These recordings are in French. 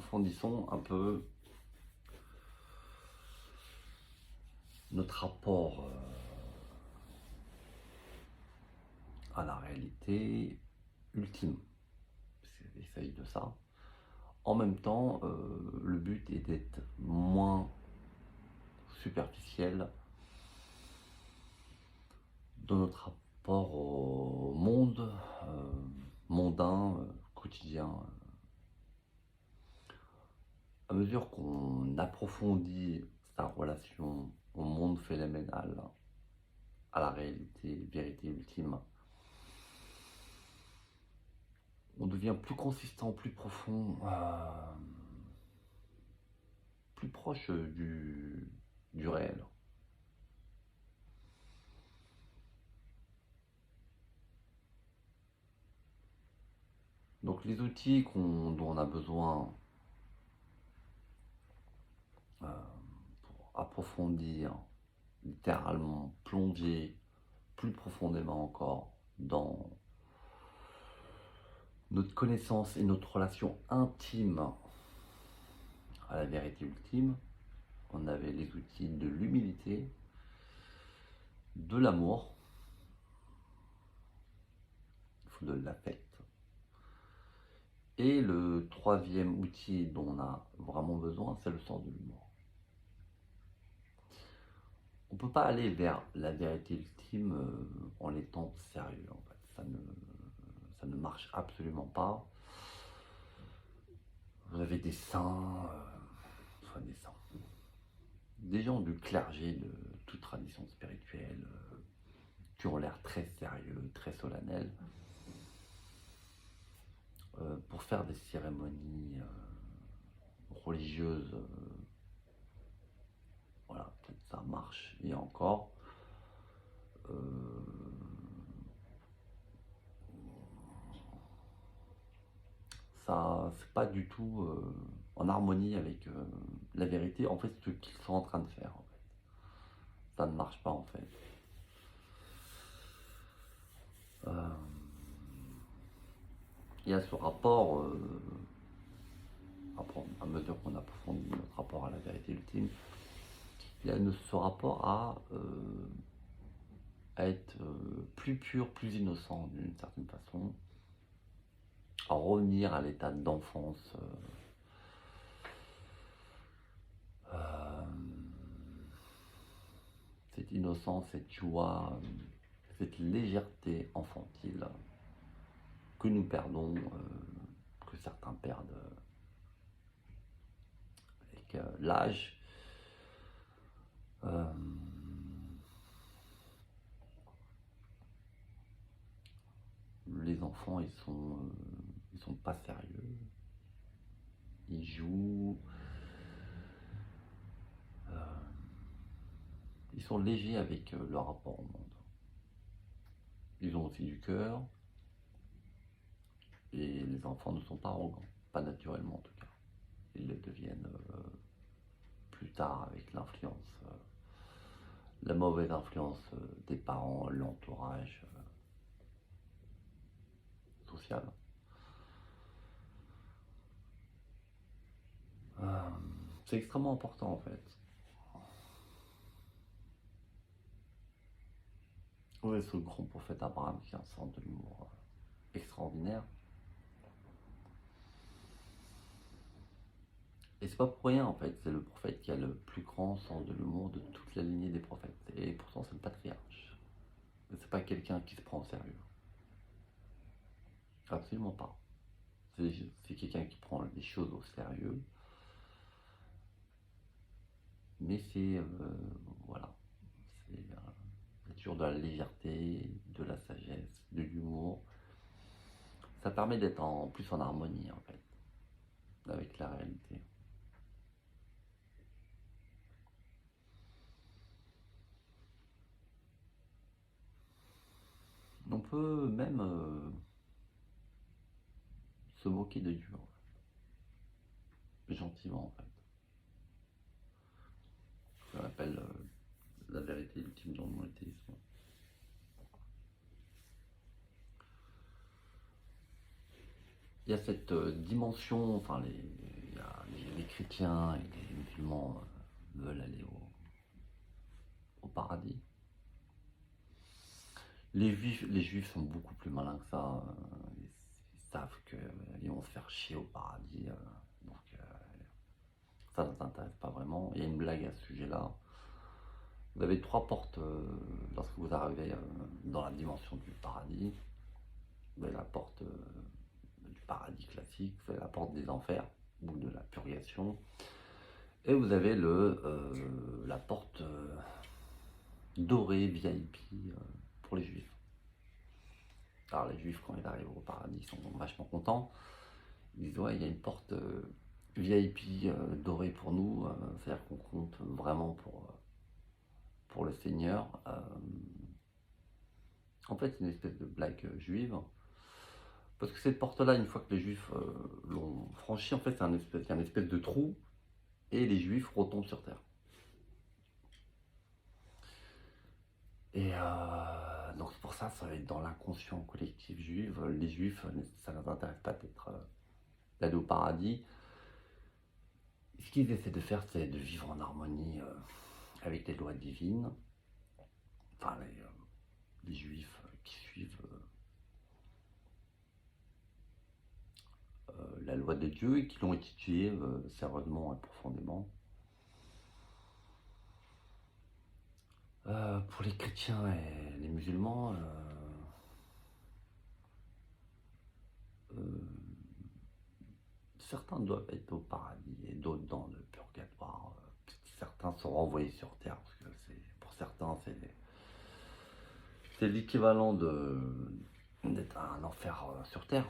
approfondissons un peu notre rapport à la réalité ultime. Il s'agit de ça. En même temps, le but est d'être moins superficiel dans notre rapport au monde mondain, quotidien. À mesure qu'on approfondit sa relation au monde phénoménal, à la réalité, vérité ultime, on devient plus consistant, plus profond, plus proche du réel. Donc les outils dont on a besoin pour approfondir, littéralement plonger plus profondément encore dans notre connaissance et notre relation intime à la vérité ultime, on avait les outils de l'humilité, de l'amour, de l'affect. Et le troisième outil dont on a vraiment besoin, c'est le sens de l'humour. On ne peut pas aller vers la vérité ultime en étant sérieux, en fait. Ça ne marche absolument pas. Vous avez des saints, des gens du clergé de toute tradition spirituelle qui ont l'air très sérieux, très solennels, pour faire des cérémonies religieuses. Voilà, peut-être ça marche et encore. Ça, c'est pas du tout en harmonie avec la vérité. En fait, ce qu'ils sont en train de faire, en fait. Ça ne marche pas, en fait. Il y a ce rapport, à mesure qu'on approfondit notre rapport à la vérité ultime, il y a ce rapport à être plus pur, plus innocent d'une certaine façon, à revenir à l'état d'enfance. Cette innocence, cette joie, cette légèreté infantile que nous perdons, que certains perdent avec l'âge. Les enfants, ils sont pas sérieux. Ils jouent. Ils sont légers avec leur rapport au monde. Ils ont aussi du cœur. Et les enfants ne sont pas arrogants, pas naturellement en tout cas. Ils le deviennent plus tard avec l'influence, la mauvaise influence des parents, l'entourage social. C'est extrêmement important en fait. Oui, ce grand prophète Abraham qui a un sens de l'humour extraordinaire. Et c'est pas pour rien en fait, c'est le prophète qui a le plus grand sens de l'humour de toute la lignée des prophètes. Et pourtant c'est le patriarche. C'est pas quelqu'un qui se prend au sérieux. Absolument pas. C'est quelqu'un qui prend les choses au sérieux. Mais c'est voilà. C'est toujours de la légèreté, de la sagesse, de l'humour. Ça permet d'être plus en harmonie en fait avec la réalité. On peut même se moquer de Dieu, en fait. Gentiment en fait. Je l'appelle la vérité ultime dans le monothéisme. Il y a cette dimension, enfin il y a les chrétiens et les musulmans veulent aller au paradis. Les juifs sont beaucoup plus malins que ça. Ils savent qu'ils vont se faire chier au paradis. Donc ça ne t'intéresse pas vraiment. Il y a une blague à ce sujet-là. Vous avez 3 portes lorsque vous arrivez dans la dimension du paradis. Vous avez la porte du paradis classique, vous avez la porte des enfers ou de la purgation. Et vous avez la porte dorée VIP pour les juifs. Alors les juifs, quand ils arrivent au paradis, ils sont vachement contents. Ils disent ouais, il y a une porte VIP dorée pour nous, c'est-à-dire qu'on compte vraiment pour le Seigneur. En fait, c'est une espèce de blague juive. Parce que cette porte-là, une fois que les juifs l'ont franchie, en fait, il y a une espèce de trou et les juifs retombent sur terre. Et donc c'est pour ça, ça va être dans l'inconscient collectif juif. Les juifs, ça ne les intéresse pas d'aller au paradis. Ce qu'ils essaient de faire, c'est de vivre en harmonie avec les lois divines. Enfin, les juifs qui suivent la loi de Dieu et qui l'ont étudiée sérieusement et profondément. Pour les chrétiens et les musulmans, certains doivent être au paradis et d'autres dans le purgatoire. Certains sont renvoyés sur terre parce que pour certains c'est l'équivalent d'être un enfer sur terre.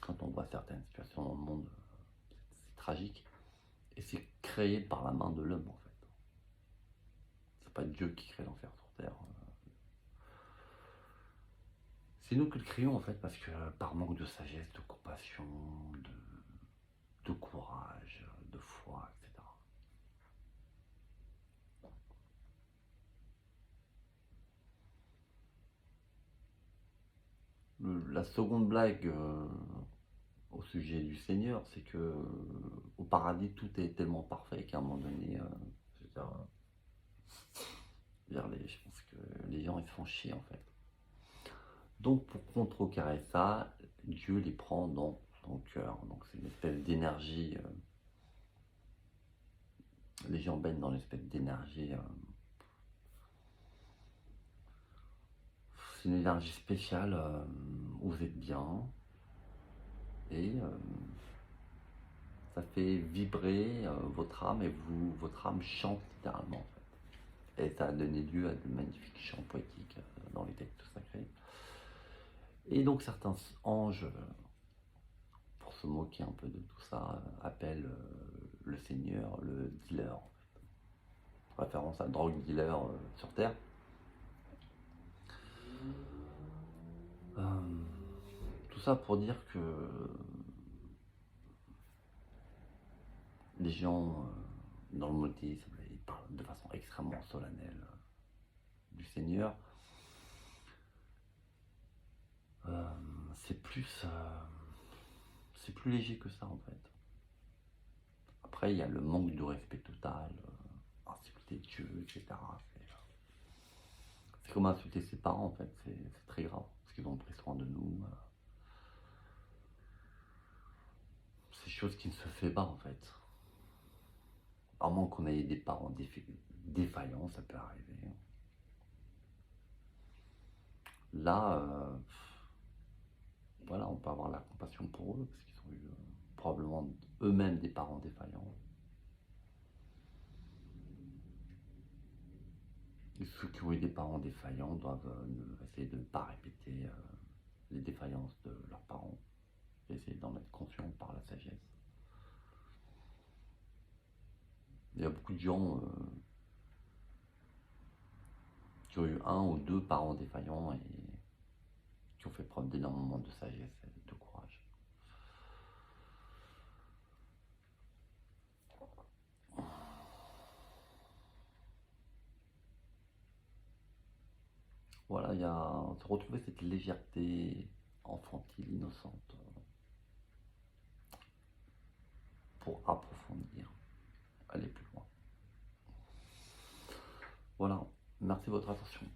Quand on voit certaines situations dans le monde, c'est tragique et c'est créé par la main de l'homme en fait. C'est pas Dieu qui crée l'enfer sur terre. C'est nous qui le créons en fait parce que par manque de sagesse, de compassion, de courage, de foi, etc. La seconde blague au sujet du Seigneur, c'est que au paradis tout est tellement parfait qu'à un moment donné, je pense que les gens ils se font chier en fait. Donc pour contrecarrer ça, Dieu les prend dans son cœur. Donc c'est une espèce d'énergie. Les gens baignent dans l'espèce d'énergie. C'est une énergie spéciale où vous êtes bien. Et ça fait vibrer votre âme et votre âme chante littéralement en fait. Et ça a donné lieu à de magnifiques chants poétiques dans les textes sacrés. Et donc certains anges, pour se moquer un peu de tout ça, appellent le Seigneur le dealer, en fait. Référence à drogue dealer sur Terre. Tout ça pour dire que les gens dans le monothéisme, ils parlent de façon extrêmement solennelle du Seigneur. C'est plus léger que ça en fait. Après, il y a le manque de respect total, insulter Dieu, etc. C'est comme insulter ses parents en fait, c'est très grave, parce qu'ils ont pris soin de nous. C'est chose qui ne se fait pas en fait. À moins qu'on ait des parents défaillants, ça peut arriver. Là, voilà, on peut avoir la compassion pour eux, parce qu'ils ont eu probablement eux-mêmes des parents défaillants. Et ceux qui ont eu des parents défaillants doivent essayer de ne pas répéter les défaillances de leurs parents, et essayer d'en être conscients par la sagesse. Il y a beaucoup de gens qui ont eu 1 ou 2 parents défaillants et qui ont fait preuve d'énormément de sagesse et de courage. Voilà, il y a se retrouver cette légèreté enfantile, innocente, pour approfondir, aller plus loin. Voilà, merci de votre attention.